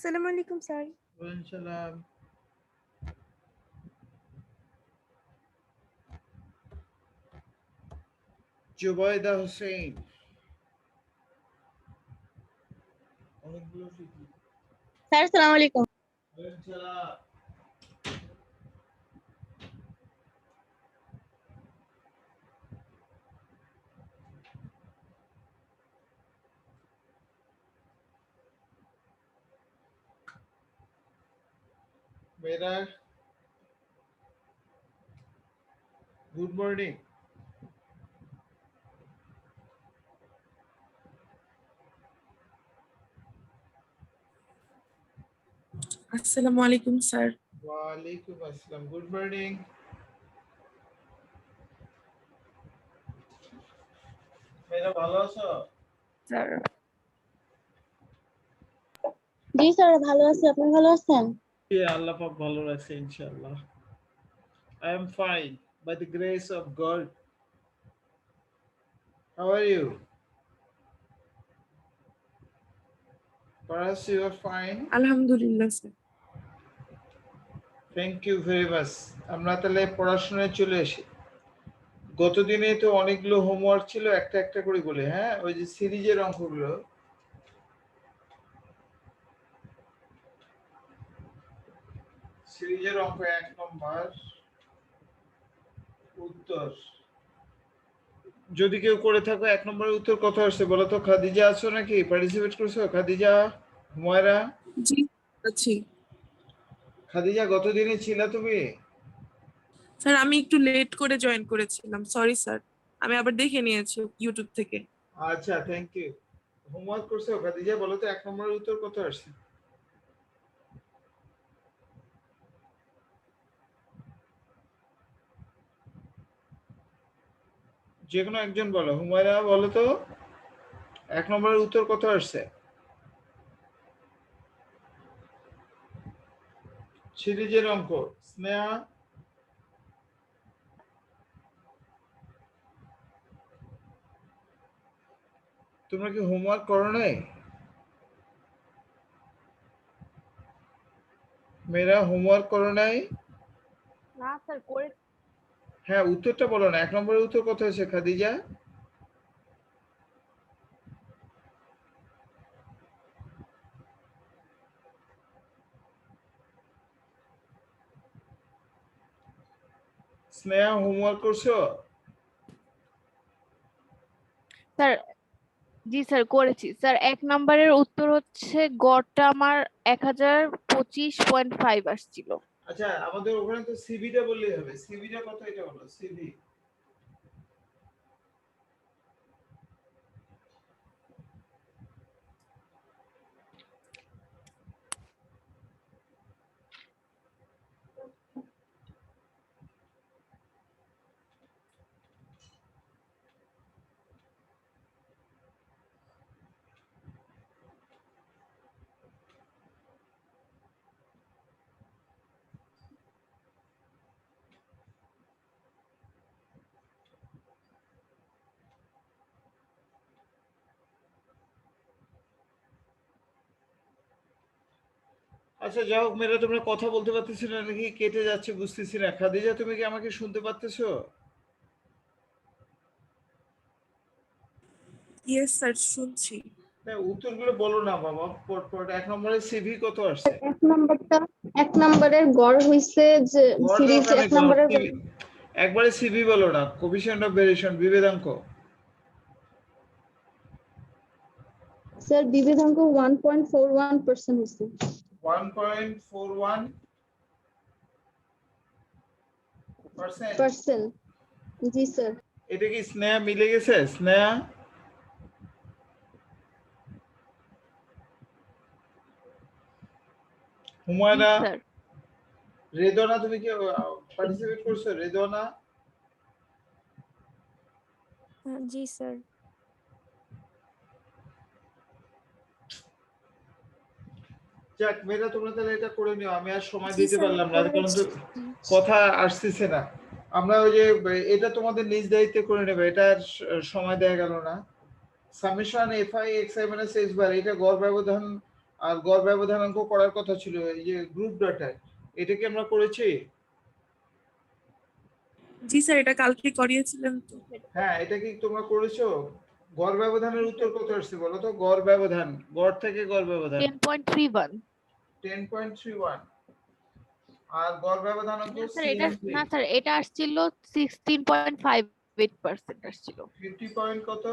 আসসালামু আলাইকুম স্যার। ওয়ালাইকুম সালাম। জুবাইদা হোসেন। অনেকগুলো ফিকি। স্যার আসসালামু আলাইকুম। ওয়ালাইকুম সালাম। मेरा गुड मॉर्निंग। আসসালামু আলাইকুম স্যার। वालेकुम अस्सलाम। Good morning. मेरा ভালো আছো? স্যার জি স্যার ভালো আছি, আপনি ভালো আছেন? জি আল্লাহ পাক ভালো রাখছে ইনশাআল্লাহ। I am fine by the grace of God. How are you? Perhaps you are fine. আলহামদুলিল্লাহ sir. Thank you very much. আমরা তাহলে পড়াশোনায় চলে আসি। গতদিনে তো অনেকগুলো হোমওয়ার্ক ছিল, একটা একটা করে বলে, হ্যাঁ ওই যে সিরিজের অঙ্কগুলো। সিরিজের অঙ্ক ১ নম্বর উত্তর। যদি কেউ করে থাকো ১ নম্বরের উত্তর কত আসছে বলো তো? খাদিজা আছো নাকি? পার্টিসিপেট করছো? খাদিজা, হুমায়রা? জি আছি খাদিজা গতদিনে ছিলা তুমি? স্যার। আমি একটু লেট করে জয়েন করেছিলাম, সরি স্যার। আমি আবার দেখে নিয়েছি ইউটিউব থেকে। আচ্ছা, থ্যাংক ইউ। হোমওয়ার্ক করছো খাদিজা? বলো তো ১ নম্বরের উত্তর কত আসছে? যে কোনো একজন বলো। হুমায়রা বলো তো ১ নম্বরের উত্তর কত আসছে? সিরিজের অঙ্ক। স্নেহা? তোমরা কি হোমওয়ার্ক করো নাই? মেয়েরা হোমওয়ার্ক করো নাই? না স্যার করে। হ্যাঁ, উত্তরটা বলো না। ১ নম্বরের উত্তর কত হয়েছে খাদিজা? স্নেহা হোমওয়ার্ক করছো? স্যার জি স্যার করেছি স্যার। ১ নম্বরের উত্তর হচ্ছে গড়টা আমার ১০২৫.৫ আসছিল। আচ্ছা, আমাদের ওখানে তো সিভিটা বললেই হবে। সিভিটা কত এটা বলো, সিভি। আচ্ছা যাই হোক, মেয়েরা তোমরা কথা বলতে পারতেছি না নাকি? কেটে যাচ্ছে বুঝতেছি না। খাদিজা তুমি কি আমাকে শুনতে পারতেছো? ইয়েস স্যার, শুনছি। হ্যাঁ, উত্তরগুলো বলো না বাবা পট। ১ নম্বরের সিভি কত আসছে? এক নম্বরের গড় হইছে যে গড় সিরিজ দরকার এক নেই কোনো। নম্বরের একবারে সিভি বলো না। কোফিশিয়েন্ট অফ ভেরিয়েশন, বিভেদাঙ্ক। স্যার বিভেদাঙ্ক 1.41% হইছে। 1.41%। জি স্যার। এটা কি স্নেহা মিলে গেছে? স্নেহা? জি হুমায়রা? স্যার। রেদনা তুমি কি পার্টিসিপেট করছো? রেদনা? জি স্যার। যাক মেয়েরা তোমরা তাহলে এটা করে নিও। আমি আর সময় জি দিতে স্যার পারলাম না কারণ করেছি। কথা আসতেছে না। আমরা ওই যে এটা তোমাদের নিজ দায়িত্বে করে নেবে, এটা আর সময় দেয়া গেল না। Summation fi x i minus x bar, এটা গড় ব্যবধান আর গড় ব্যবধানাঙ্ক করার কথা ছিল এই যে গ্রুপ ডাটায়, এটা কি আমরা করেছি? জি স্যার, এটা কালকে করিয়েছিলেন তো। হ্যাঁ, এটা কি তোমরা করেছো? গড় ব্যবধানের উত্তর কত আসছে বলো তো? গড় ব্যবধান, গড় থেকে গড় ব্যবধান 10.31। 10.31, আর গড় ব্যবধানাঙ্ক না স্যার এটা CMD না স্যার এটা আসছিল 16.58% আসছিল। 50 পয়েন্ট কত?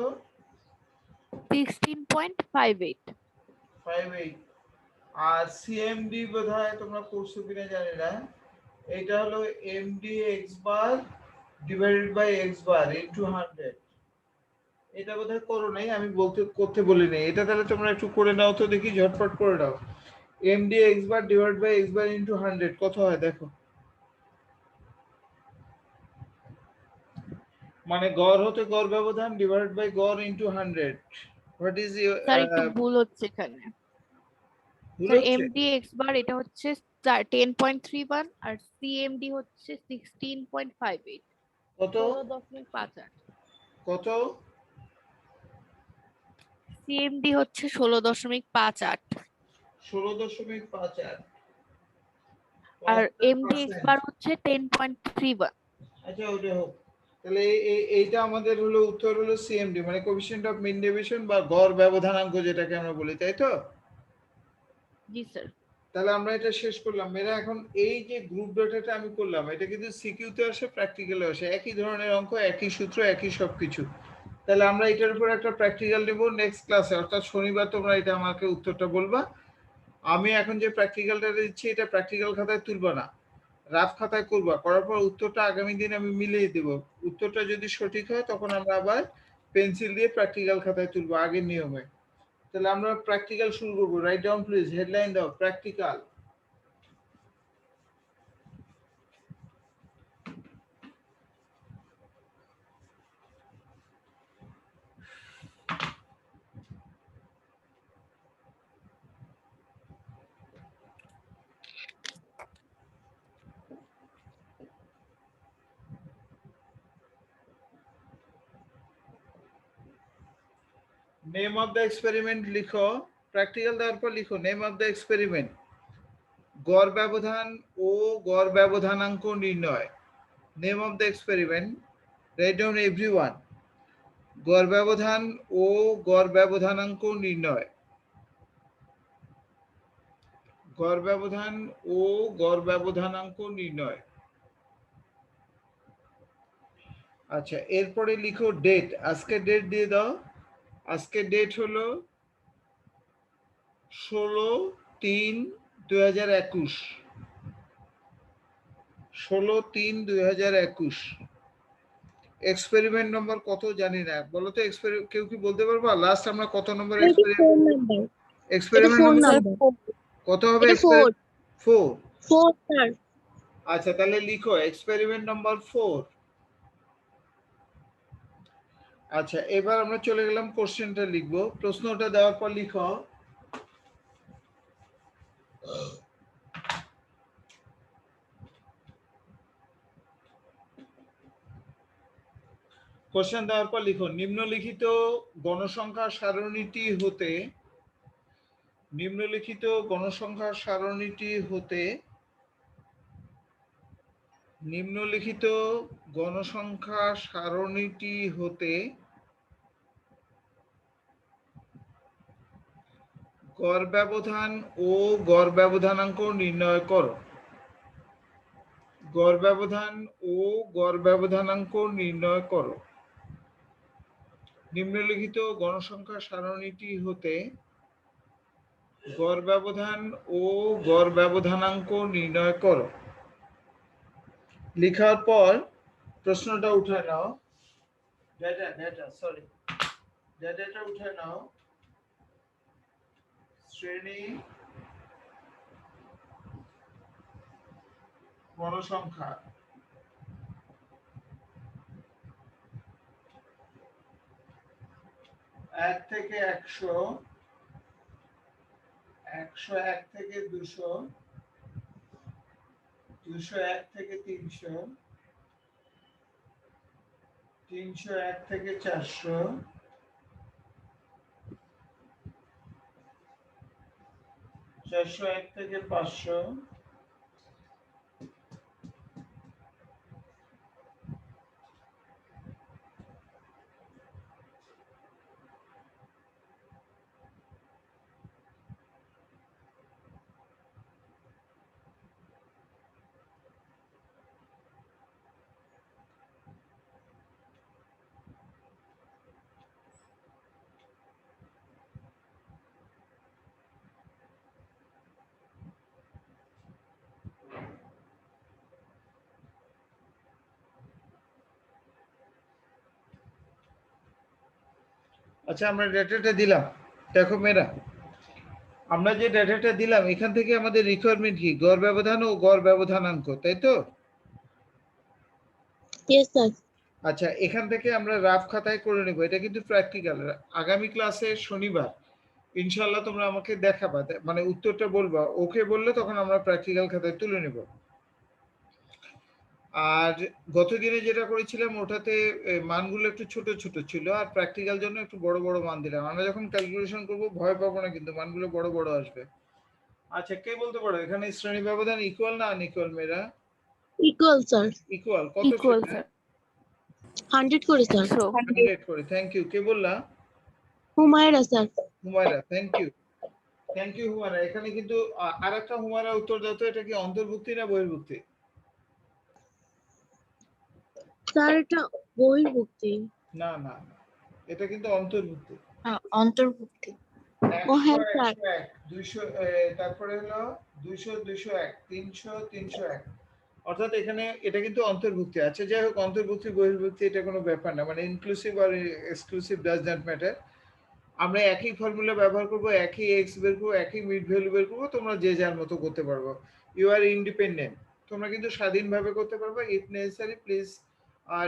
16.58। 58। আর সিএমডি বোধহয় তোমরা করছো কিনা জানি না, এটা হলো MD x bar divided by x bar into 100। এটা বোধহয় করো নাই, আমি করতে বলি নাই। এটা তাহলে তোমরা একটু করে নাও তো দেখি, ঝটপট করে নাও। MD x bar divide by x bar into 100 কত হয় দেখো। মানে গড় হতে গড় ব্যবধান ডিভাইড বাই গড় into 100। What is your sir একটু ভুল হচ্ছে এখানে। ভুল স্যার হচ্ছে? এমডি এক্স বার এটা হচ্ছে 10.31 আর সিএমডি হচ্ছে 16.58। কত 16.58। কত? সিএমডি হচ্ছে 16.58 16.58। আর এমডি এক্স বার হচ্ছে 10.31। আচ্ছা ওটা হোক। তাহলে এইটা আমাদের হলো উত্তর হলো সিএমডি, মানে কোএফিসিয়েন্ট অফ মিন ডেভিয়েশন বা গড় ব্যবধানাঙ্ক যেটাকে আমরা বলি, তাই তো? জি স্যার। তাহলে আমরা এটা শেষ করলাম। মেয়েরা এখন এই যে গ্রুপ ডেটাটা আমি করলাম, এটা কিন্তু সিকিউতে আসে, প্র্যাকটিক্যালে আসে, একই ধরনের অঙ্ক, একই সূত্র, একই সবকিছু। তাহলে আমরা এটার উপর একটা প্র্যাকটিক্যাল নেব নেক্সট ক্লাসে, অর্থাৎ শনিবার তোমরা এটা আমাকে উত্তরটা বলবা। আমি এখন যে প্র্যাকটিক্যালটা দিচ্ছি এটা প্র্যাকটিক্যাল খাতায় তুলবা না, রাফ খাতায় করবা, করার পর উত্তরটা আগামী দিন আমি মিলিয়ে দেব। উত্তরটা যদি সঠিক হয় তখন আমরা আবার পেন্সিল দিয়ে প্র্যাকটিক্যাল খাতায় তুলবো আগের নিয়মে। তাহলে আমরা প্র্যাকটিক্যাল শুরু করবো। রাইট ডাউন প্লিজ, হেডলাইন দাও, practical. Name of the experiment লিখো, প্র্যাকটিক্যাল দেওয়ার পর লিখো নেম অফ দ্য এক্সপেরিমেন্ট। গড় ব্যবধান ও গড় ব্যবধানাঙ্ক নির্ণয়। Name of the experiment, write down everyone. গড় ব্যবধান ও গড় ব্যবধানাঙ্ক নির্ণয়। গড় ব্যবধান ও গড় ব্যবধানাঙ্ক নির্ণয়। আচ্ছা, এরপরে লিখো ডেট, আজকের ডেট দিয়ে দাও। আজকের ডেট হলো 16/3/2021। 16/3/2021। এক্সপেরিমেন্ট নম্বর কত জানি না, বলো তো। কেউ কি বলতে পারবা লাস্ট আমরা কত নম্বর এক্সপেরিমেন্ট নম্বর কত হবে? 4। স্যার। আচ্ছা তাহলে লিখো এক্সপেরিমেন্ট নাম্বার 4। আচ্ছা এবার আমরা চলে গেলাম কোশ্চেনটা লিখবো। প্রশ্নটা দেওয়ার পর লিখো কোশ্চেন দেওয়ার পর লিখো নিম্নলিখিত গণসংখ্যা সারণীটি হতে, নিম্নলিখিত গণসংখ্যা সারণীটি হতে, নিম্নলিখিত গণসংখ্যা সারণীটি হতে গড় ব্যবধান ও গড় ব্যবধানাঙ্ক নির্ণয় করো। গড় ব্যবধান ও গড় ব্যবধানাঙ্ক নির্ণয় করো। নিম্নলিখিত গণসংখ্যা সারণীটি হতে গড় ব্যবধান ও গড় ব্যবধানাঙ্ক নির্ণয় করো। লেখার পর প্রশ্নটা উঠায় নাও, ডেটাটা উঠায় নাও। শ্রেণী গণসংখ্যা, এক থেকে 100, 101 থেকে 200, 201 থেকে 300, 301 থেকে 400, 401 থেকে 500। আচ্ছা, আমরা ডেটাটা দিলাম। দেখো মেয়েরা, আমরা যে ডেটাটা দিলাম এখান থেকে আমাদের রিকোয়ারমেন্ট কি? গড় ব্যবধান ও গড় ব্যবধানাঙ্ক, তাই তো? Yes sir. আচ্ছা, এখান থেকে আমরা রাফ খাতায় করে নেব। এটা কিন্তু প্র্যাকটিক্যাল। আগামী ক্লাসে শনিবার ইনশাআল্লাহ তোমরা আমাকে দেখাবা, মানে উত্তরটা বলবা। ওকে বললে তখন আমরা প্র্যাকটিক্যাল খাতায় তুলে নেব। আর গত দিনে যেটা করেছিলাম ওটাতে মানগুলো একটু ছোট ছোট ছিল, আর প্র্যাকটিক্যাল জন্য একটু বড় বড় মান দিলাম। আমরা যখন ক্যালকুলেশন করব ভয় পাবো না, কিন্তু মানগুলো বড় বড় আসবে। আচ্ছা, কে বলতে পারো এখানে শ্রেণী ব্যবধান ইকুয়াল না আনইকুয়াল? মেয়েরা ইকুয়াল স্যার। ইকুয়াল। কত ইকুয়াল সেটা? স্যার 100 করে স্যার। 100। 100 করে। Thank you. কে বললা? Humaira sir. Humaira. Thank you. Thank you Humaira. এখানে কিন্তু আরেকটা হুমায়রা উত্তর দাও তো, এটা কি অন্তর্ভুক্তি না বহির্ভুক্তি? স্যার এটা বহির্ভুক্তি। না না না, এটা কিন্তু অন্তর্ভুক্তি। অন্তর্ভুক্তি। ও হ্যাঁ স্যার। 100, 200, তারপরে হলো 200, 201, 300, 301। অর্থাৎ এখানে এটা কিন্তু অন্তর্ভুক্তি। আচ্ছা যাই হোক, অন্তর্ভুক্তি বহির্ভুক্তি এটা কোনো ব্যাপার না, মানে ইনক্লুসিভ আর এক্সক্লুসিভ ডাজ নট ম্যাটার। আমরা একই ফর্মুলা ব্যবহার করব, একই এক্স বের করবো, একই মিড ভ্যালু বের করবো। তোমরা যে যার মতো করতে পারবো। You are independent. তোমরা কিন্তু স্বাধীনভাবে করতে পারবে। If necessary please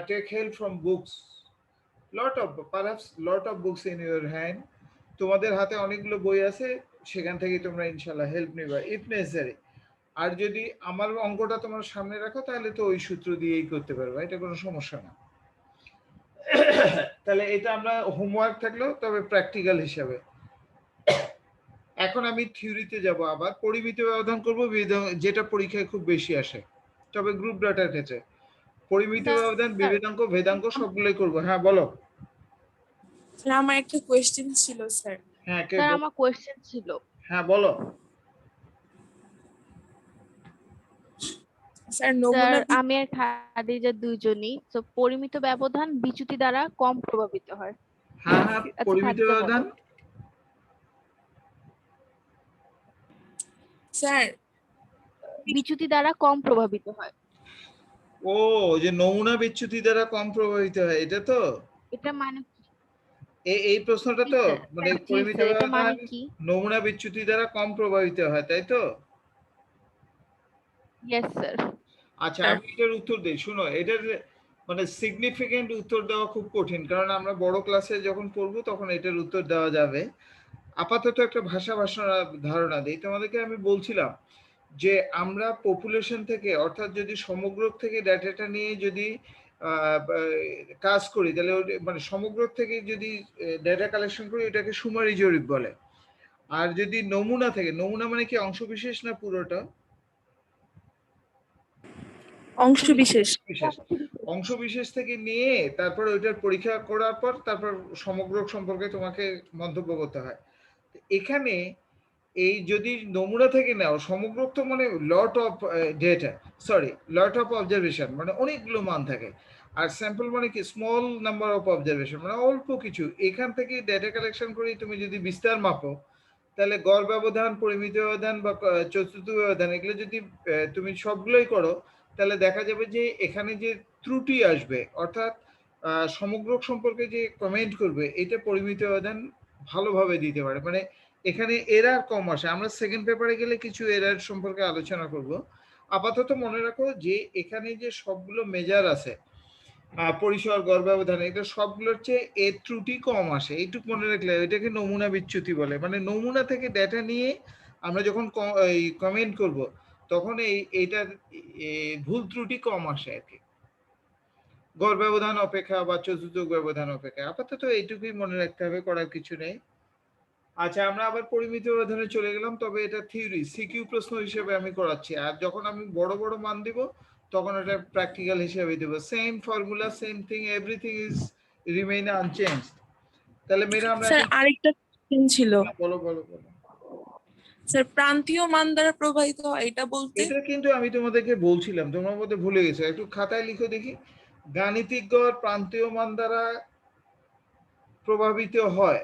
take help from books. Perhaps lot of books in your hand. তোমাদের হাতে অনেকগুলো বই আছে, সেখান থেকে তোমরা ইনশাআল্লাহ হেল্প নিবা ইফ নেসেসারি। আর যদি আমার অঙ্কটা তোমার সামনে রাখো তাহলে তো ওই সূত্র দিয়েই করতে পারবে, এটা কোনো সমস্যা না। তাহলে এটা আমরা হোমওয়ার্ক থাকলো, তবে প্র্যাকটিক্যাল হিসাবে। এখন আমি থিওরিতে যাব। আবার পরিমিত ব্যবধান করব, যেটা পরীক্ষায় খুব বেশি আসে, তবে গ্রুপ ডাটার ক্ষেত্রে পরিমিত ব্যবধান, বিভেদাঙ্ক, ভেদাঙ্ক সবগুলোই করব। হ্যাঁ বলো। স্যার আমার একটা কোয়েশ্চেন ছিল স্যার। হ্যাঁ কে স্যার আমার কোয়েশ্চেন ছিল। হ্যাঁ বলো। স্যার স্যার নমুনা আমি আর খাদিজা দুইজনই তো পরিমিত ব্যবধান বিচ্যুতি দ্বারা কম প্রভাবিত হয়। হ্যাঁ হ্যাঁ, আচ্ছা পরিমিত খাদিজা ব্যবধান। বলো। স্যার বিচ্যুতি দ্বারা কম প্রভাবিত হয়। ও, যে নমুনা বিচ্যুতি দ্বারা কম প্রভাবিত হয়, এটা তো এটা মানে কি? এই প্রশ্নটা জি তো, স্যার। মানে জি পরিমিত স্যার, এটা মানে ব্যবধান কি? নমুনা বিচ্যুতি দ্বারা কম প্রভাবিত হয়, তাই তো? Yes sir. আচ্ছা, আমি এটার উত্তর দিই। শুনো, এটার মানে সিগনিফিকেন্ট উত্তর দেওয়া খুব কঠিন, কারণ আমরা বড় ক্লাসে যখন পড়বো তখন এটার উত্তর দেওয়া যাবে। আপাতত একটা ভাষা ধারণা দিই তোমাদেরকে। আমি বলছিলাম যে আমরা পপুলেশন থেকে, অর্থাৎ যদি সমগ্র থেকে ডেটাটা নিয়ে যদি কাজ করি, তাহলে মানে সমগ্র থেকে যদি ডেটা কালেকশন করি, এটাকে সুমারি জরিপ বলে। আর যদি নমুনা থেকে, নমুনা মানে কি অংশ বিশেষ না পুরোটা? অংশ বিশেষ। অংশ বিশেষ থেকে নিয়ে তারপর ওইটার পরীক্ষা করার পর তারপর সমগ্র সম্পর্কে তোমাকে মন্তব্য করতে হয়। এখানে এই যদি নমুনা থেকে নাও, সমগ্র তো মানে lot of data, sorry lot of observation, মানে অনেকগুলো মান থাকে। আর স্যাম্পল মানে কি স্মল নাম্বার অফ অবজারভেশন, মানে অল্প কিছু। এখান থেকে ডেটা কালেকশন করে তুমি যদি বিস্তার মাপো, তাহলে গড় ব্যবধান, পরিমিত ব্যবধান বা চতুর্থ ব্যবধান, এগুলো যদি তুমি সবগুলোই করো, তাহলে দেখা যাবে যে এখানে যে ত্রুটি আসবে, অর্থাৎ সমগ্র সম্পর্কে যে কমেন্ট করবে, এটা পরিমিত ব্যবধান ভালোভাবে দিতে পারে। মানে এখানে এরার কম আসে। আমরা সেকেন্ড পেপারে গেলে কিছু এরার সম্পর্কে আলোচনা করব। আপাতত মনে রাখো যে এখানে যে সবগুলো মেজার আছে, পরিসর, গড় ব্যবধান, এটা সবগুলোর চেয়ে এর ত্রুটি কম আসে, এইটুকু মনে রাখলে। এটাকে নমুনা বিচ্যুতি বলে। মানে নমুনা থেকে ডেটা নিয়ে আমরা যখন কমেন্ট করব, তখন এইটার ভুল ত্রুটি কম আসে আর কি, গড় ব্যবধান অপেক্ষা বা চতুর্থ ব্যবধান অপেক্ষা। আপাতত এইটুকুই মনে রাখতে হবে, করার কিছু নেই। আচ্ছা, আমরা আবার পরিমিত ব্যবধানে চলে গেলাম, তবে এটা থিওরি, সিকিউ প্রশ্ন হিসেবে আমি করাচ্ছি। আর যখন আমি বড় বড় মান দিব তখন এটা প্র্যাকটিক্যাল হিসেবে দেব। Same formula, same thing, everything is remain unchanged. তাহলে মেয়েরা আমরা স্যার এখন আরেকটা question ছিল বলো বলো বলো। স্যার, প্রান্তীয় মান দ্বারা প্রবাহিত হয় এটা বলতে? এটা কিন্তু আমি তোমাদেরকে বলছিলাম, তোমরা মধ্যে ভুলে গেছো, একটু খাতায় লিখো দেখি। গাণিতিক গড় প্রান্তীয় মান দ্বারা প্রভাবিত হয়।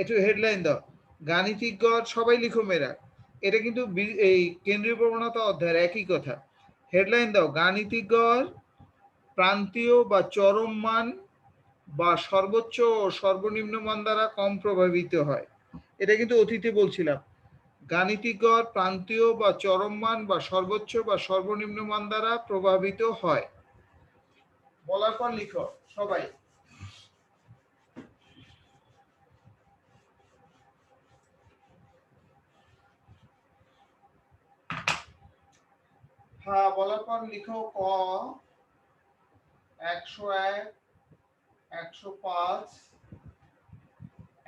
একটু হেডলাইন দাও, গাণিতিক গড়, সবাই লিখো মেয়েরা। এটা কিন্তু এই কেন্দ্রীয় প্রবণতা অধ্যায়ের একই কথা। হেডলাইন দাও, গাণিতিক গড় প্রান্তীয় বা চরম মান বা সর্বোচ্চ ও সর্বনিম্ন মান দ্বারা কম প্রভাবিত হয়। এটা কিন্তু অতীতে বলছিলাম। গাণিতিক গড় প্রান্তীয় বা চরম মান বা সর্বোচ্চ বা সর্বনিম্ন মান দ্বারা প্রভাবিত হয়। বলার পর লিখো সবাই। হ্যাঁ, বলার পর লিখো ক 101, 105,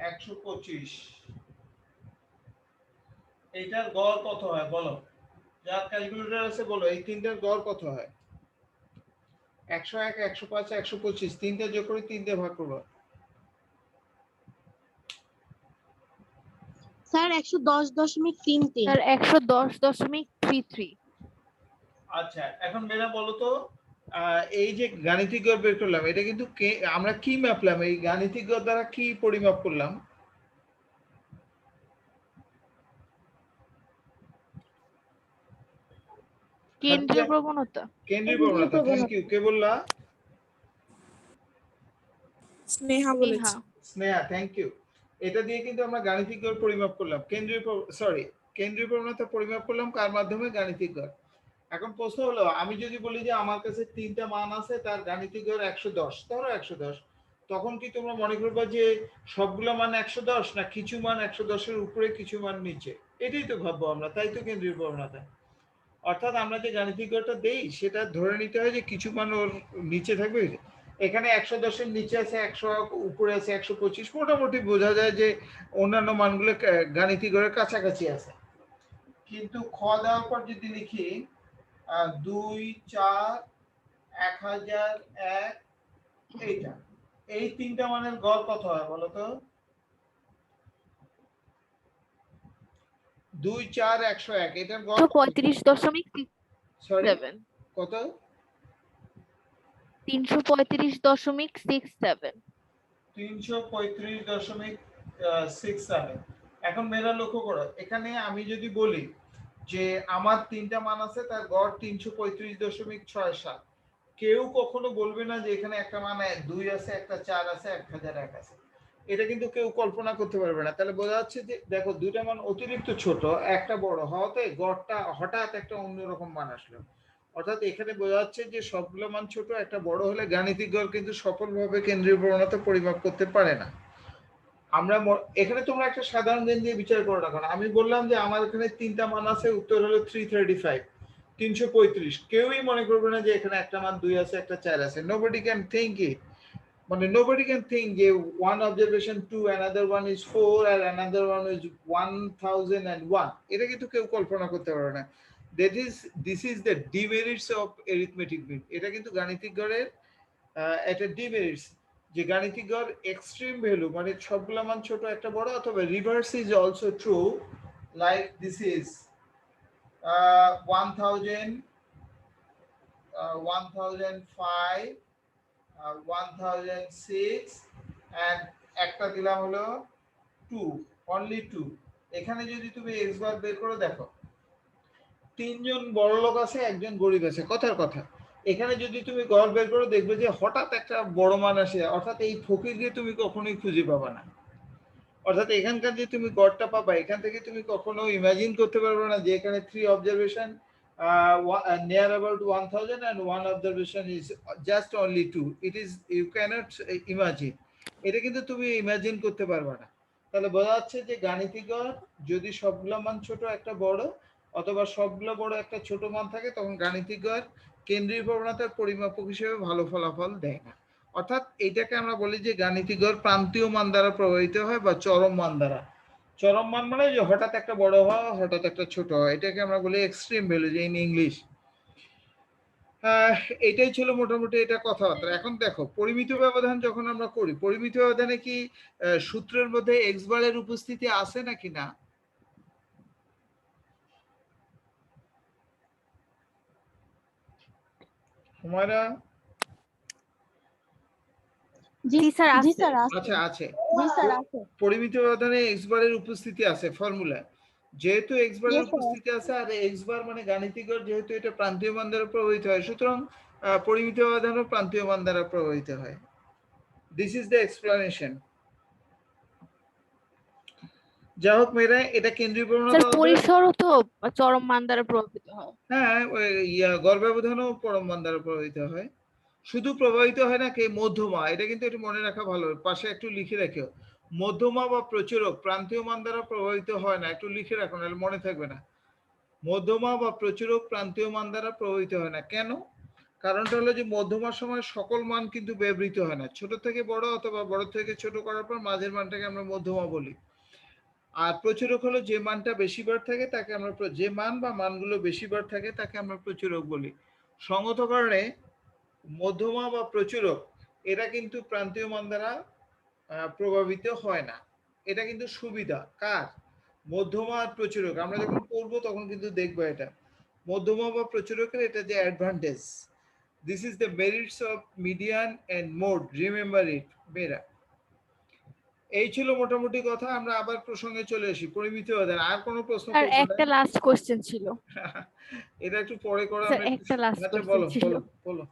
125। এইটার গড় কত হয় বলো, যার ক্যালকুলেটর আছে বলো, এই তিনটার গড় কত হয়? 101, 105, 125, তিনটা যোগ করে 3 দিয়ে ভাগ করবো। স্যার 110.33। স্যার 110.33। আচ্ছা, এখন মেয়েরা বলো তো, এই যে গাণিতিক গড় বের করলাম, এটা কিন্তু আমরা কি মাপলাম? এই গাণিতিক গড় দ্বারা কি পরিমাপ করলাম? কেন্দ্রীয় প্রবণতা। কেন্দ্রীয় প্রবণতা। Thank you. কে বললা? স্নেহা বলেছে। Sneha, thank you. এটা দিয়ে কিন্তু আমরা গাণিতিক গড় পরিমাপ করলাম। কেন্দ্রীয় প্রবণতা পরিমাপ করলাম কার মাধ্যমে? গাণিতিক গড়। এখন প্রশ্ন হলো, আমি যদি বলি যে আমার কাছে তিনটা মান আছে, তার গাণিতিক গড় 110, ধরো 110, তখন কি তোমরা মনে করবা যে সবগুলো মান 110, না কিছু মান 110-এর উপরে, কিছু মান নিচে? এটাই তো ভাববো আমরা, তাই তো কেন্দ্রীয় প্রবণতা। অর্থাৎ আমরা যে গাণিতিক গড়টা দেই সেটা ধরে নিতে হয় যে কিছু মান ওর নিচে থাকবে। এখানে 110-এর নিচে আছে, 100 উপরে আছে 125, মোটামুটি বোঝা যায় যে অন্যান্য মানগুলো গাণিতিক গড়ের কাছাকাছি আছে। কিন্তু খ দেওয়ার পর যদি লিখি 2, 4, 1001, এইটা, এই তিনটা মানের গড় কত হয় বলো তো? 2, 4, 101, এটার গড় 35.67। সরি কত? 335.67। 335.67। এখন মেয়েরা লক্ষ্য করো, এখানে আমি যদি বলি যে আমার তিনটা মান আছে, তার গড় 335.67, কেউ কখনো বলবে না যে এখানে একটা মান 2 আছে, একটা 4 আছে, 1001 আছে। এটা কিন্তু কেউ কল্পনা করতে পারবে না। তাহলে বোঝা যাচ্ছে যে দেখো, দুইটা মান অতিরিক্ত ছোট, একটা বড় হওয়াতে গড়টা হঠাৎ একটা অন্যরকম মান আসলো। অর্থাৎ এখানে বোঝা যাচ্ছে যে সবগুলো মান ছোট, একটা বড় হলে গাণিতিক গড় কিন্তু সফলভাবে কেন্দ্রীয় প্রবণতা পরিমাপ করতে পারে না। আমরা এখানে তোমরা একটা সাধারণ জ্ঞান দিয়ে বিচার করো না। কারণ আমি বললাম যে আমার এখানে তিনটা মান আছে, উত্তর হলো 335, 335, কেউই মনে করবে না যে এখানে একটা মান 2 আছে, একটা 4 আছে। নোবডি ক্যান থিঙ্ক ইট, মানে নোবডি ক্যান থিঙ্ক যে one observation 2, another one is 4, আর another one is 1001। এটা কিন্তু কেউ কল্পনা করতে পারবে না। This is the demerits of arithmetic mean। এটা কিন্তু গাণিতিক গড়ের একটা ডিমেরিটস, যে গাণিতিক গড় এক্সট্রিম ভ্যালু, মানে সবগুলো মান ছোট, একটা বড়, অথবা reverse is also true, like this is 1000, 1005, 1006, and একটা দিলাম হলো 2, অনলি 2। এখানে যদি তুমি এক্স বার বের করে দেখো, তিনজন বড় লোক আছে, একজন গরিব আছে, কথার কথা। এখানে যদি তুমি গড় বের করো, দেখবে যে হঠাৎ একটা বড় মান আসে, অর্থাৎ এই ফকিরকে তুমি কখনোই খুঁজে পাবা না। অর্থাৎ এখানকার যে তুমি গড়টা পাবা, এখান থেকে তুমি কখনো ইমাজিন করতে পারবে না যে এখানে 3 observation near about 1000 and 1 observation is just only 2। It is, you cannot imagine, এটা কিন্তু তুমি ইমাজিন করতে পারবে না। তাহলে বোঝা যাচ্ছে যে গাণিতিক গড় যদি সবগুলো মান ছোট, একটা বড়, অথবা সবগুলো বড়, একটা ছোট মান থাকে, তখন গাণিতিক গড় কেন্দ্রীয় প্রবণতার পরিমাপক হিসেবে ভালো ফলাফল দেয় না। অর্থাৎ এইটাকে আমরা বলি যে গাণিতিক গড় প্রান্তীয় মান দ্বারা প্রভাবিত হয় বা চরম মান দ্বারা। চরম মান মানে যে হঠাৎ একটা বড় হওয়া, হঠাৎ একটা ছোট হওয়া, এটাকে আমরা বলি এক্সট্রিম ভ্যালু যে ইন ইংলিশ। এটাই ছিল মোটামুটি এটা কথাবার্তা। এখন দেখো পরিমিত ব্যবধান যখন আমরা করি, পরিমিত ব্যবধানে কি সূত্রের মধ্যে এক্স বারের উপস্থিতি আছে নাকি না? হুমায়রা? জি স্যার জি আছে। স্যার আছে। আচ্ছা আছে। জি স্যার আছে। পরিমিত ব্যবধানে এক্স বারের উপস্থিতি আছে ফর্মুলা। যেহেতু এক্স বারের Yes, sir. উপস্থিতি আছে আর এক্স বার মানে গাণিতিক গড়, যেহেতু এটা প্রান্তীয় মান দ্বারা প্রভাবিত হয়, সুতরাং পরিমিত ব্যবধানও প্রান্তীয় মান দ্বারা প্রভাবিত হয়। This is the explanation. যাই হোক মেয়েরা, এটা কেন্দ্রীয় স্যার প্রবণতা হবে। পরিসরও তো চরম মান দ্বারা প্রভাবিত হয়। হ্যাঁ, গড় ব্যবধানও পরম মান দ্বারা প্রভাবিত হয়। শুধু প্রভাবিত হয় না কে, মধ্যমা, এটা কিন্তু একটু মনে রাখা ভালো, পাশে একটু লিখে রাখো। মধ্যমা বা প্রচুরক প্রান্তীয় মান দ্বারা প্রভাবিত হয় না, একটু লিখে রাখো নাহলে মনে থাকবে না। মধ্যমা বা প্রচুরক প্রান্তীয় মান দ্বারা প্রভাবিত হয় না। কেন? কারণটা হলো যে মধ্যমার সময় সকল মান কিন্তু ব্যবহৃত হয় না, ছোট থেকে বড় অথবা বড় থেকে ছোট করার পর মাঝের মানটাকে আমরা মধ্যমা বলি। আর প্রচুরক হলো যে মানটা বেশিবার থাকে তাকে আমরা, যে মান বা মানগুলো বেশিবার থাকে তাকে আমরা প্রচুরক বলি। সঙ্গত কারণে মধ্যমা বা প্রচুরক এরা কিন্তু প্রান্তীয় মান দ্বারা প্রভাবিত হয় না। এটা কিন্তু সুবিধা কার? মধ্যমা আর প্রচুরক। আমরা যখন পড়বো তখন কিন্তু দেখবো এটা মধ্যমা বা প্রচুরকের এটা যে advantage. This is the merits of median and mode, remember it মেরা। এই ছিল মোটামুটি কথা। আমরা আবার প্রসঙ্গে চলে আসি, পরিমিত ব্যবধান। আর কোনো প্রশ্ন স্যার করবে না? একটা লাস্ট কোশ্চেন ছিল। এটা একটু পরে করো। স্যার আমরা একটা লাস্ট আচ্ছা কোশ্চেন বলো ছিল। বলো বলো।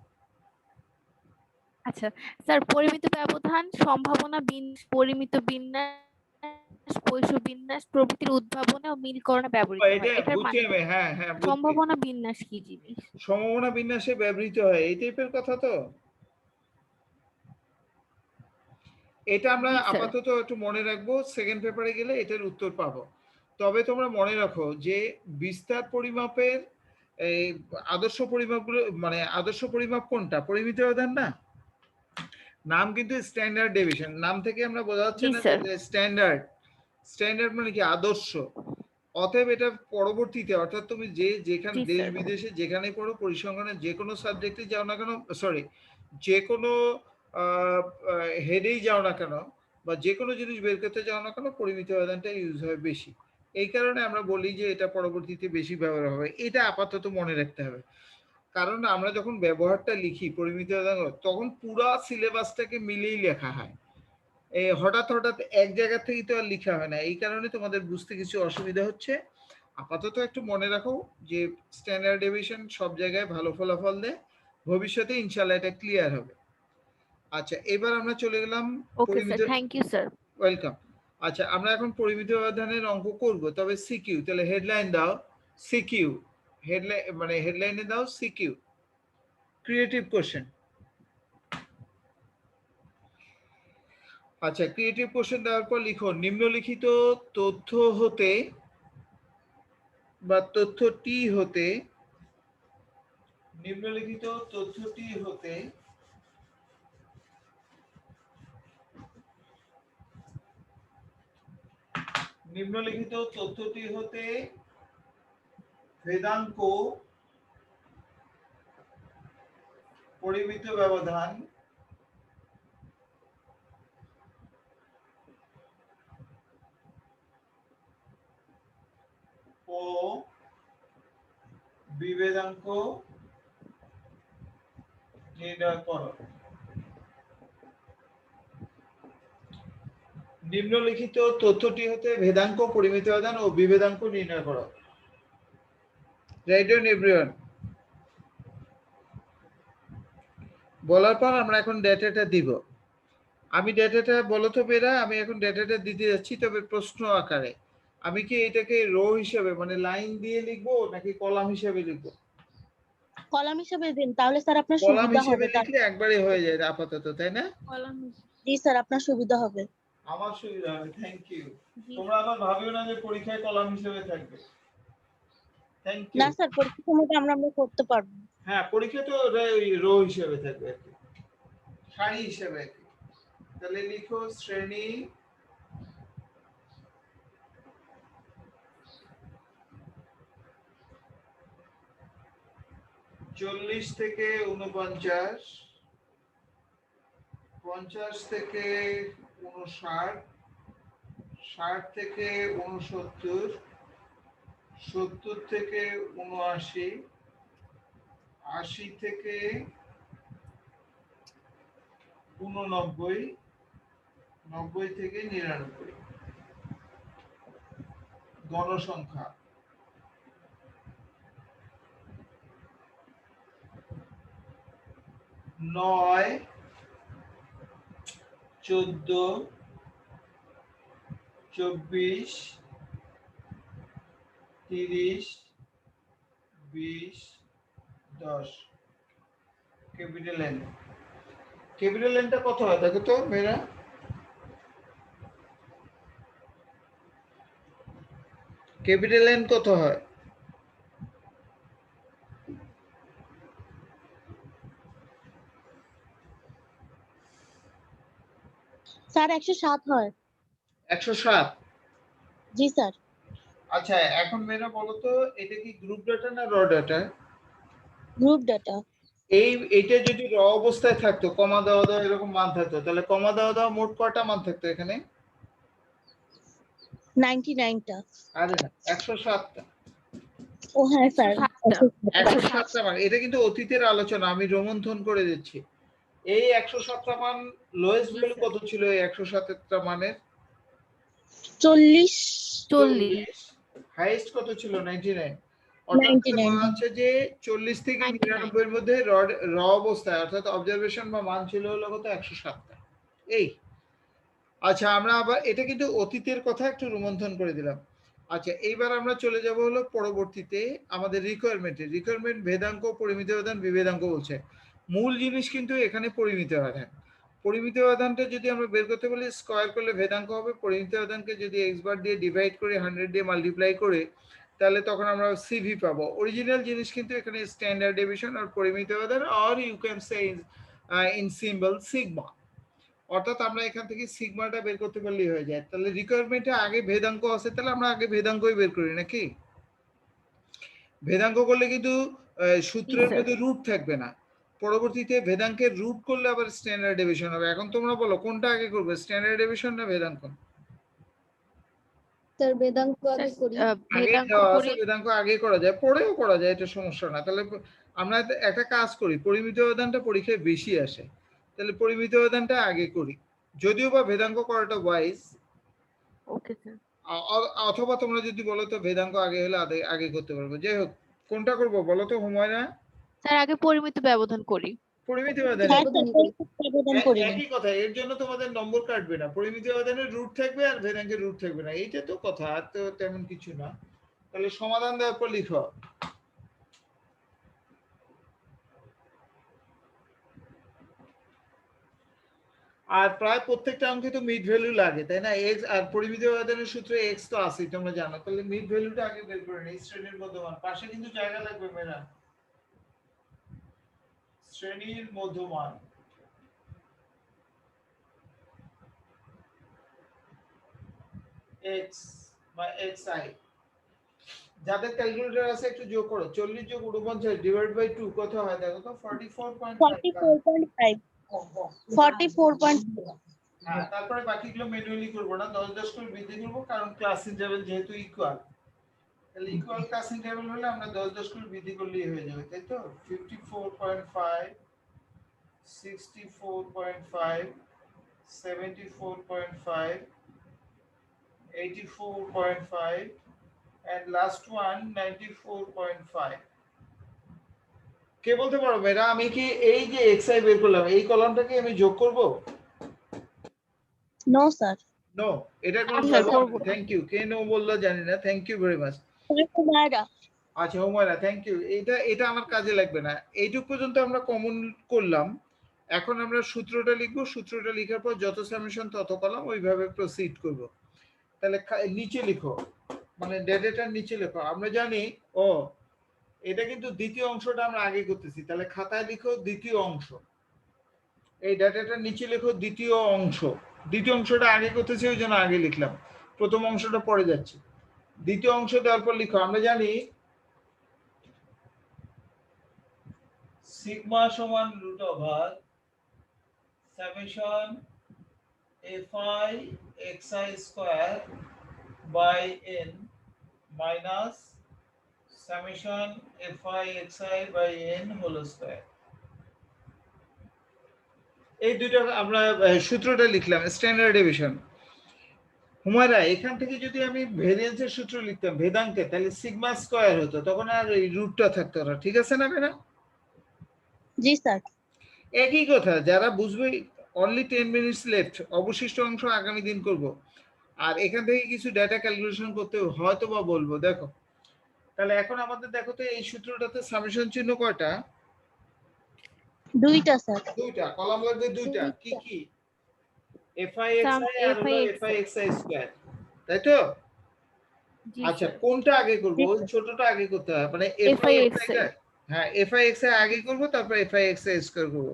আচ্ছা স্যার, পরিমিত ব্যবধান, সম্ভাবনা পরিমিত বিন্যাস, পৈশু বিন্যাস প্রভৃতির উদ্ভাবনে ও মিলকরণে ব্যবহৃত এটা হয়। এটার বুঝছি মানে আমি, হ্যাঁ হ্যাঁ বুঝছি। সম্ভাবনা বিন্যাস কি জিনিস? সম্ভাবনা বিন্যাসে ব্যবহৃত হয় এই টাইপের কথা তো। এটা আমরা জি স্যার। আপাতত একটু মনে রাখবো, সেকেন্ড পেপারে গেলে এটার উত্তর পাবো। তবে তোমরা মনে রাখো যে বিস্তার পরিমাপের এই আদর্শ পরিমাপগুলো, মানে আদর্শ পরিমাপ কোনটা? পরিমিত ব্যবধান না? নাম কিন্তু স্ট্যান্ডার্ড ডেভিয়েশন, নাম থেকে আমরা বোঝা যাচ্ছে জি না স্যার। যে স্ট্যান্ডার্ড। স্ট্যান্ডার্ড মানে কি? আদর্শ। অতএব এটা পরবর্তীতে, অর্থাৎ তুমি যেখানে জি দেশ স্যার। বিদেশে যেখানে পড়ো, পরিসংখ্যানের যে কোনো সাবজেক্টে যাও না কেন, সরি যে কোনো হেডেই যাও না কেন, বা যে কোনো জিনিস বের করতে যাও না কেন, পরিমিত ব্যবধানটা ইউজ হয় বেশি। এই কারণে আমরা বলি যে এটা পরবর্তীতে বেশি ব্যবহার হবে। এটা আপাতত মনে রাখতে হবে। কারণ আমরা যখন ব্যবহারটা লিখি পরিমিত ব্যবধান, তখন পুরা সিলেবাসটাকে মিলিয়েই লেখা হয়। এই হঠাৎ হঠাৎ এক জায়গা থেকে তো আর লেখা হয় না। এই কারণে তোমাদের বুঝতে কিছু অসুবিধা হচ্ছে। আপাতত একটু মনে রাখো যে স্ট্যান্ডার্ড ডেভিয়েশন সব জায়গায় ভালো ফলাফল দেয়। ভবিষ্যতে ইনশাআল্লাহ এটা ক্লিয়ার হবে। আচ্ছা, এবার আমরা চলে গেলাম ওকে পরিমিত। Sir, thank you sir. Welcome. আচ্ছা, আমরা এখন পরিমিত ব্যবধানের অঙ্ক করব, তবে সিকিউ। তাহলে হেডলাইন দাও সিকিউ। হেডলাইন মানে হেডলাইনে দাও সিকিউ, ক্রিয়েটিভ কোশ্চেন। আচ্ছা, ক্রিয়েটিভ কোশ্চেন দেওয়ার পর লিখো নিম্নলিখিত তথ্য হতে বা তথ্যটি হতে, নিম্নলিখিত তথ্যটি হতে নিম্নলিখিত তথ্যটি হতে ভেদাঙ্ক পরিমিত ব্যবধান ও বিভেদাঙ্ক নির্ণয় করো। নিম্নলিখিত তথ্যটি হতে ভেদাঙ্ক, পরিমিত ব্যবধান ও বিভেদাঙ্ক নির্ণয় করো। Write down everyone. বলার পর আমরা এখন ডেটাটা দিব। আমি ডেটাটা বলো তো বেরা, আমি এখন ডেটাটা দিতে যাচ্ছি, তবে প্রশ্ন আকারে। আমি কি এটাকে রো হিসেবে মানে লাইন দিয়ে লিখবো নাকি কলাম হিসেবে লিখবো? কলাম হিসেবে দিন, তাহলে স্যার আপনার কলাম সুবিধা হিসেবে হবে। লিখলে একবারে হয়ে যায় আপাতত, তাই না? জি স্যার, আপনার সুবিধা হবে। আমার সুবিধা হবে, থ্যাংক ইউ। তোমরা আবার ভাবিও না যে পরীক্ষায় কলাম হিসেবে থাকবে। Thank you. না স্যার, পরীক্ষার সময় আমরা করতে পারবো। হ্যাঁ, পরীক্ষা তো রো হিসেবে থাকবে আর কি, সারি হিসেবে আর কি। তাহলে লিখো শ্রেণী 40 থেকে 49, 50 থেকে 59, 60 থেকে 69, 70 থেকে 79, 80 থেকে 89, 90 থেকে 99। গণসংখ্যা নয়, 14, 24, 30, 20, 10। Capital N. ক্যাপিটাল এনটা কত হয় দেখো তো মেয়েরা? ক্যাপিটাল এন কত হয়? স্যার 107 হয়। 107। জি স্যার। আচ্ছা এখন মেয়েরা বলো তো এটা কি গ্রুপ ডাটা না র ডাটা? Group data. এইটা যদি র অবস্থায় থাকতো, কমা দেওয়া দেওয়া এরকম মান থাকতো, তাহলে কমা দেওয়া দেওয়া মোট কয়টা মান থাকতো এখানে? 99টা। আরে না, 107টা। ও হ্যাঁ স্যার। 107টা মান। এটা কিন্তু অতীতের আলোচনা, আমি রোমন্থন করে দিচ্ছি। এই 107টা মান লোয়েস্ট ভ্যালু কত ছিল এই 107টা মানের? 40। 40। হাইয়েস্ট কত ছিল? 99। অর্থাৎ বলা হচ্ছে যে 40 থেকে 99 এর মধ্যে র অবস্থায় অর্থাৎ অবজারভেশন বা মান ছিল হলো কত? 107টা। এই আচ্ছা আমরা আবার এটা কিন্তু অতীতের কথা একটু রোমন্থন করে দিলাম। আচ্ছা এইবার আমরা চলে যাব হলো পরবর্তীতে আমাদের রিকোয়ারমেন্ট ভেদাঙ্ক, পরিমিত ব্যবধান, বিভেদাঙ্ক বলছে। মূল জিনিস কিন্তু এখানে পরিমিত ব্যবধান। পরিমিত ব্যবধানটা যদি আমরা বের করতে বলি স্কয়ার করলে ভেদাঙ্ক হবে। পরিমিত ব্যবধানকে যদি x বার দিয়ে ডিভাইড করে 100 দিয়ে মাল্টিপ্লাই করে তাহলে তখন আমরা সিভি পাবো। অরিজিনাল জিনিস কিন্তু এখানে স্ট্যান্ডার্ড ডেভিয়েশন আর পরিমিত ব্যবধান, or you can say in symbol sigma. অর্থাৎ আমরা এখান থেকে সিগমাটা বের করতে পারলেই হয়ে যায়। তাহলে রিকোয়ারমেন্টে আগে ভেদাঙ্ক আছে, তাহলে আমরা আগে ভেদাঙ্কই বের করি নাকি? ভেদাঙ্ক করলে কিন্তু সূত্রের মধ্যে রুট থাকবে না। পরবর্তীতে ভেদাঙ্কের রুট করলে আবার স্ট্যান্ডার্ড ডেভিয়েশন হবে। এখন তোমরা বলো কোনটা আগে করবে, স্ট্যান্ডার্ড ডেভিয়েশন না ভেদাঙ্ক? স্যার বেদাঙ্ক আগে করি। আগে দেওয়া আছে, ভেদাঙ্ক আগে করা যায়, পরেও করা যায়, এটা সমস্যা না। তাহলে আমরা একটা কাজ করি, পরিমিত ব্যবধানটা পরীক্ষায় বেশি আসে, তাহলে পরিমিত ব্যবধানটা আগে করি, যদিও বা ভেদাঙ্ক করাটা ওয়াইজ। Okay sir. অথবা তোমরা যদি বলো তো ভেদাঙ্ক আগে হলে আগে করতে পারবো। যাই হোক কোনটা করবো বলো তো হুমায়রা? স্যার আগে পরিমিত ব্যবধান করি। পরিমিত ব্যবধান একই কথা, এর জন্য তোমাদের নম্বর কাটবে না। পরিমিত ব্যবধানের রুট থাকবে আর ভেদাঙ্কের রুট থাকবে না, এইটা তো কথা, আর তো তেমন কিছু না। তাহলে সমাধান দেওয়ার পর লিখো। আর প্রায় প্রত্যেকটা অঙ্কে তো মিড ভ্যালু লাগে তাই না? এক্স আর পরিমিত ব্যবধানের সূত্রে এক্স তো আছেই তোমরা জানো, তাহলে মিড ভ্যালুটা আগে বের করে নিই। শ্রেণীর মধ্যমান পাশে কিন্তু জায়গা লাগবে মেয়েরা। শ্রেণীর মধ্যমান x বা xi, যাদের ক্যালকুলেটর আছে একটু যোগ করো। 40 যোগ 49 ডিভাইড বাই 2 কত হয় দেখো তো? 44.5। 44.5। হ্যাঁ, তারপরে বাকিগুলো ম্যানুয়ালি করব না, 10 করে বৃদ্ধি করব, কারণ ক্লাস ইন্টারভ্যাল যেহেতু ইকুয়াল, তাহলে ইকুয়াল ক্লাস ইন্টারভ্যাল হলে আমরা 10 করে বৃদ্ধি করলেই হয়ে যাবে, তাই তো? 54.5, 64.5, 74.5, 84.5 and last one 94.5. কে বলতে পারো মেয়েরা আমি কি এই যে xi বের করলাম এই কলামটাকে আমি যোগ করব? No sir. নো, এটা কোনো প্রবলেম নেই। Thank you. কে নো বললো জানি না, থ্যাংক ইউ ভেরি মাচ। আচ্ছা হুমায়রা থ্যাংক ইউ। এটা আমার কাজে লাগবে না। এইটুকু পর্যন্ত আমরা কমন করলাম। এখন আমরা সূত্রটা লিখব, সূত্রটা লেখার পর যত সামেশন তত কলাম ওইভাবে প্রসিড করব। তাহলে নিচে লিখো, মানে ডেটাটার নিচে লিখো। আমরা জানি ও এটা কিন্তু দ্বিতীয় অংশটা আমরা আগে করতেছি, তাহলে খাতায় লিখো দ্বিতীয় অংশ। এই ডেটাটার নিচে লিখো দ্বিতীয় অংশ। দ্বিতীয় অংশটা আগে করতেছি ওই জন্য আগে লিখলাম, প্রথম অংশটা পরে যাচ্ছে। দ্বিতীয় অংশ দেওয়ার পর লিখো আমরা জানি সিগমা সমান root over summation fi xi square by n minus summation fi xi by n whole square. এই দুটো আমরা সূত্রটা লিখলাম স্ট্যান্ডার্ড ডেভিয়েশন। হুমায়রা এখান থেকে যদি আমি ভেরিয়েন্সের সূত্র লিখতাম ভেদাঙ্কে, তাহলে সিগমা স্কয়ার হতো, তখন আর এই রুটটা থাকতো না। ঠিক আছে না মেয়েরা? জি স্যার। একই কথা, যারা বুঝবে অনলি 10 মিনিটস লেফট, অবশিষ্ট অংশ আগামী দিন করব। আর এখান থেকে কিছু ডেটা ক্যালকুলেশন করতে হয়তো বা বলবো। দেখো তাহলে এখন আমাদের দেখো তো এই সূত্রটাতে সামেশন চিহ্ন কয়টা? দুইটা স্যার। দুইটা কলাম লাগবে, দুইটা কি কি? fi Sum xi আর হলো FI fi xi স্কয়ার, তাই তো? জি আচ্ছা স্যার। কোনটা আগে করব? ওই ছোটটা আগে করতে হয়, মানে fi xi টা। হ্যাঁ fi xi আগে করব, তারপর fi xi স্কয়ার করব।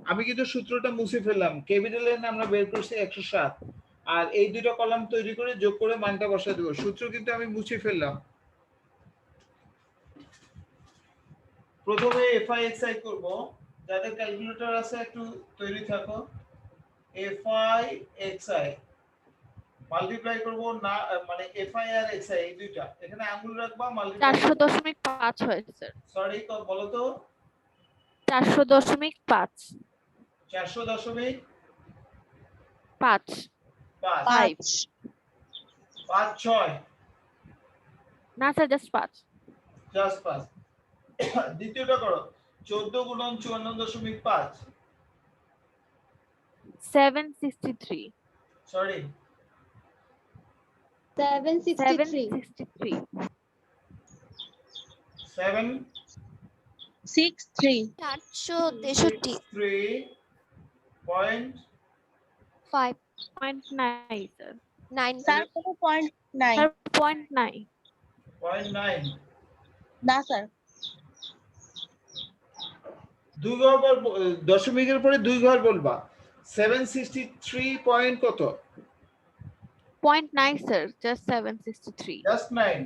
আমি কিন্তু সূত্রটা মুছে ফেললাম। কেপিটাল আমরা বের করছি 107, আর এই দুটো কলাম তৈরি করে যোগ করে মানটা বসা দেব। সূত্র কিন্তু আমি মুছে ফেললাম। প্রথমে fi xi করব। যাদের ক্যালকুলেটর আছে একটু তৈরি থাকো। fi xi মাল্টিপ্লাই করব না, মানে fi আর xi এই দুইটা এখানে আঙ্গুল রাখবা, মাল্টিপ্লাই 400.5 হয় স্যার। সরি তো বলো তো 400.5 400.5 5 5 5 6 না স্যার, জাস্ট 5। জাস্ট 5। দ্বিতীয়টা করো 14 গুণন 54.5 763 সরি 763 763 7 6 3 463 3 5 0.9 স্যার। 9 স্যার কোনো 0.9 স্যার 0.9 0.9 না স্যার। দুই ঘর দশমিকের পরে দুই ঘর বলবা। 763 পয়েন্ট কত? 0.9 স্যার, জাস্ট 763। জাস্ট 9।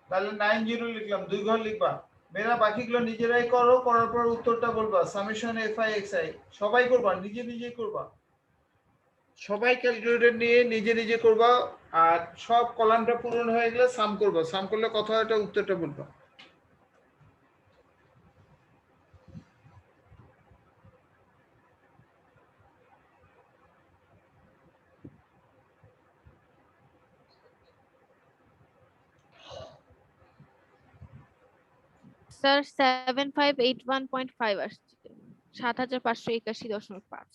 তাহলে 90 লিখলাম, দুই ঘর লিখবা। মেরা বাকিগুলো নিজেরাই করো, করার পর উত্তরটা বলবা। সামেশন fi xi সবাই করবা, নিজে নিজেই করবা। সবাই ক্যালকুলেটর নিয়ে নিজে নিজে করবা, আর সব কলামটা পূরণ হয়ে গেলে সাম করবা। সাম করলে কত হয় এটা উত্তরটা বলবা। স্যার 7581.5 আসছে, 7581.5।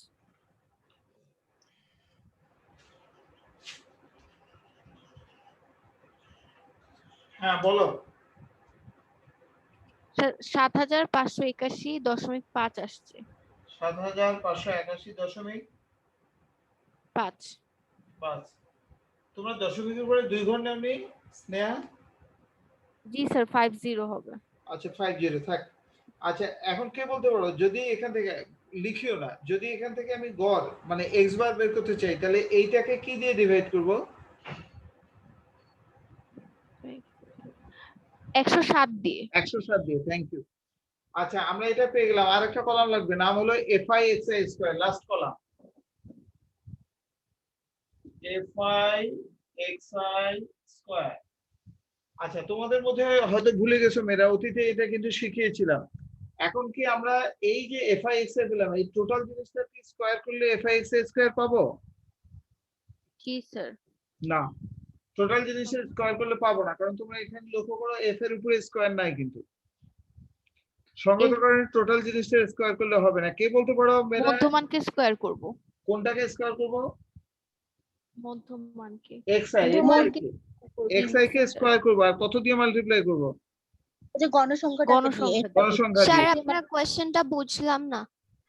হ্যাঁ বলো। স্যার 7581.5 আসছে। 7581.5। 5 তোমরা দশমিকের পরে দুই ঘর নেওনি স্নেহা? জি স্যার, 50 হবে। আচ্ছা 50 থাক। আচ্ছা এখন কে বলতে পারো, যদি এখান থেকে লিখিও না, যদি এখান থেকে আমি গড় মানে x বার বের করতে চাই, তাহলে এইটাকে কি দিয়ে ডিভাইড করব? 107 দিয়ে। 107 দিয়ে। Thank you. আচ্ছা আমরা এটা পেয়ে গেলাম। আরেকটা কলাম লাগবে, নাম হলো fi xi square, last column. fi xi square. আচ্ছা তোমাদের মধ্যে হয়তো ভুলে গেছো মেয়েরা, অতীতে এটা কিন্তু শিখিয়েছিলাম। এখন কি আমরা এই যে fi xi পেলাম, এই টোটাল জিনিসটা কি স্কয়ার করলে fi xi স্কয়ার পাবো? কি স্যার? না, টোটাল জিনিসের স্কয়ার করলে পাবো না, কারণ তোমরা এখানে লক্ষ্য করো f এর উপরে স্কয়ার নাই, কিন্তু সঙ্গত কারণে টোটাল জিনিসটা স্কয়ার করলে হবে না। কে বলতে পারো মেয়েরা মধ্যমানকে স্কয়ার করব। কোনটাকে স্কয়ার করব? মধ্যমানকে। xi কে স্কয়ার করব, আর কত দিয়ে মাল্টিপ্লাই করব? যে গণসংখ্যাটা গণসংখ্যা। গণসংখ্যা স্যার দিয়ে। আপনার কোশ্চেনটা বুঝলাম না।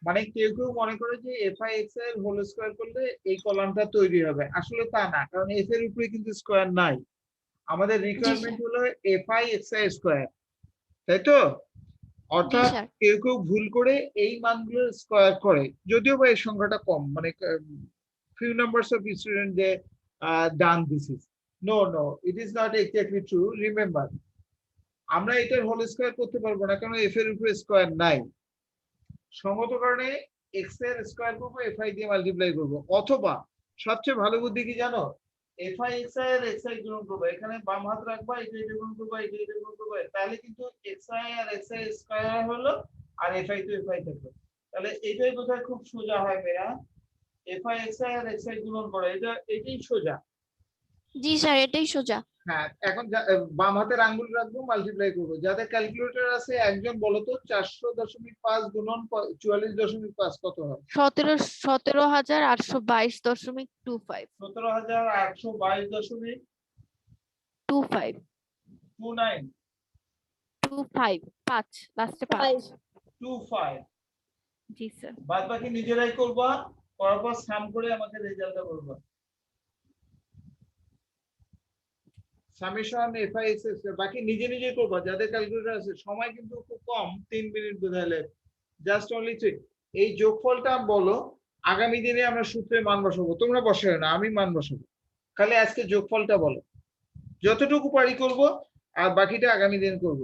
মানে কেউ কেউ মনে করে যে fi xi এর হোল স্কয়ার করলে এই কলামটা তৈরি হবে, আসলে তা না, কারণ f এর উপরে কিন্তু স্কয়ার নাই। আমাদের রিকোয়ারমেন্ট হলো fi xi স্কয়ার, তাই তো? অর্থাৎ স্যার। কেউ কেউ ভুল করে এই মানগুলো স্কয়ার করে, যদিও বা এই সংখ্যাটা কম, মানে few numbers of students they done this is no it is not exactly true. Remember আমরা এটার হোল স্কয়ার করতে পারবো না, কারণ এফ এর উপরে স্কয়ার নাই। সঙ্গত কারণে এক্স এর স্কয়ার করবো, এফ আই দিয়ে মাল্টিপ্লাই করবো, অথবা সবচেয়ে ভালো বুদ্ধি কি জানো, এফ আই এক্স আই এর এক্স আই গুণন করবো, এখানে বাম হাত রাখবা, এটা গুণন করবা, এটা গুণন করবা, তাহলে কিন্তু এক্স আই আর এক্স আই স্কয়ার হলো, আর এফ আই তো এফ আই থাকবে। তাহলে এটাই বোধহয় খুব সোজা হয় মেয়েরা, এফ আই এক্স আই আর এক্স আই গুণন করা, এটাই সোজা। জি স্যার, এটাই সোজা। হ্যাঁ, এখন বাম হাতের আঙ্গুল রাখবো, মাল্টিপ্লাই করবো। যাদের ক্যালকুলেটর আছে একজন বলো তো, 400.5 গুণন 44.5 কত হয়? 17,822.25 17,822.25 25 5 লাস্টে 5 25। জি স্যার। বাদ বাকি নিজেরাই করবা, করার পর সাম করে আমাকে রেজাল্টটা বলবা। Summation F I x x বাকি নিজে নিজে করবা, যাদের ক্যালকুলেটর আছে। সময় কিন্তু খুব কম, 3 মিনিট বোঝাইলে, জাস্ট অনলি 3। এই যোগফলটা বলো, আগামী দিনে আমরা সূত্রে মান বসাবো, তোমরা বসাবে না, আমি মান বসাবো। খালি আজকে যোগফলটা বলো, যতটুকু পারি করব, আর বাকিটা আগামী দিন করব।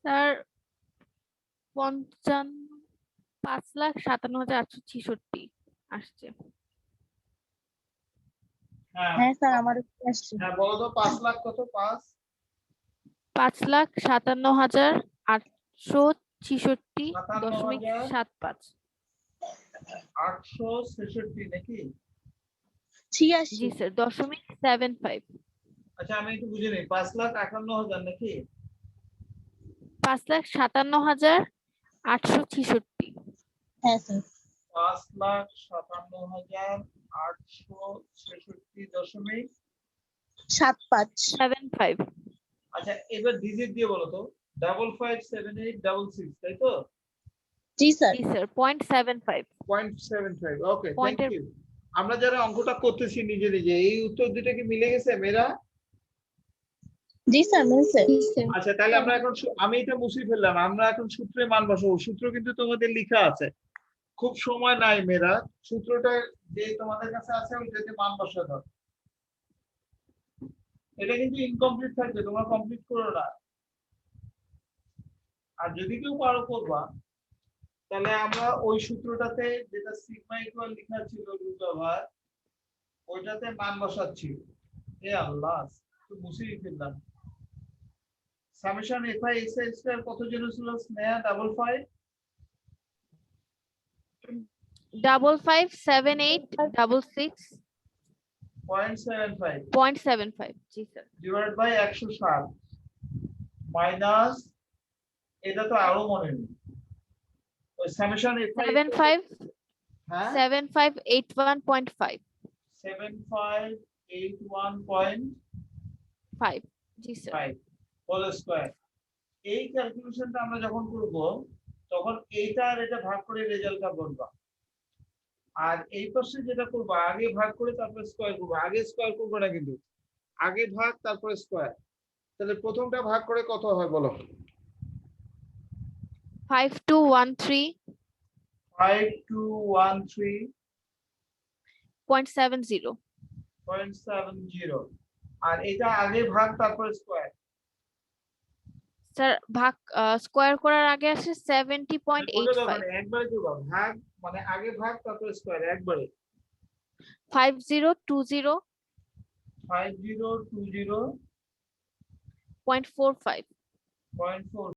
স্যার 5,57,866 আসছে। হ্যাঁ হ্যাঁ স্যার, আমার আসছে। হ্যাঁ, বলো তো 5 লাখ কত? 5,57,866.75 5,866 নাকি? 86। জি স্যার, 0.75 আচ্ছা, আমি একটু বুঝে নিই, 5,58,000 নাকি? 5,57,866 হ্যাঁ স্যার। 5,57,866.75। 75। আচ্ছা, এবার ডিজিট দিয়ে বলো তো, 557866, তাই তো? জি স্যার। জি স্যার, 0.75 0.75। ওকে, থ্যাংক পয়েন্টের ইউ। আমরা যারা অঙ্কটা করতেছি নিজে নিজে, এই উত্তর দুটো কি মিলে গেছে মেয়েরা? জি স্যার, মিলছে। আচ্ছা, তাহলে আমরা এখন আমি এটা মুছে ফেললাম, আমরা এখন সূত্রে মান বসাবো। সূত্র কিন্তু তোমাদের লেখা আছে, খুব সময় নাই মেয়েরা, সূত্রটা যে তোমাদের কাছে আছে ওইটাতে মান বসাতে হবে। এটা কিন্তু ইনকমপ্লিট থাকবে, তোমরা কমপ্লিট করো না। আর যদি কেউ পারো করবা, তাহলে আমরা ওই সূত্রটাতে যেটা সিগমা ইকুয়াল লেখা ছিল √, ওইটাতে মান বসাচ্ছি। এ আল্লাহ, তো মুছেই ফেললাম। Summation F I X I square কত যেন ছিল স্নেহা? 55 55,78,66 0.75 0.75 জি স্যার। ডিভাইড বাই 160 মাইনাস, এটা তো আরো মনে নেই, ওই সামেশন এফ আই 75 হ্যাঁ 7581.5 7581.5 জি স্যার। Whole square. এই ক্যালকুলেশনটা আমরা যখন করব, তখন এইটা আর এটা ভাগ করে রেজাল্টটা বলবা। আর এই পাশে যেটা করবো, আগে ভাগ করে তারপরে স্কয়ার করবো, আগে স্কয়ার করবো না কিন্তু, আগে ভাগ তারপরে স্কয়ার। তাহলে প্রথমটা ভাগ করে কত হয় বলো? 5213.70 5213.70। আর এটা আগে ভাগ তারপরে স্কয়ার। স্যার, ভাগ স্কয়ার করার আগে আসে বলে দাও, 70.85 মানে একবারে করবা, ভাগ মানে আগে ভাগ তারপরে স্কয়ার একবারে। 5020 5020.45 0.45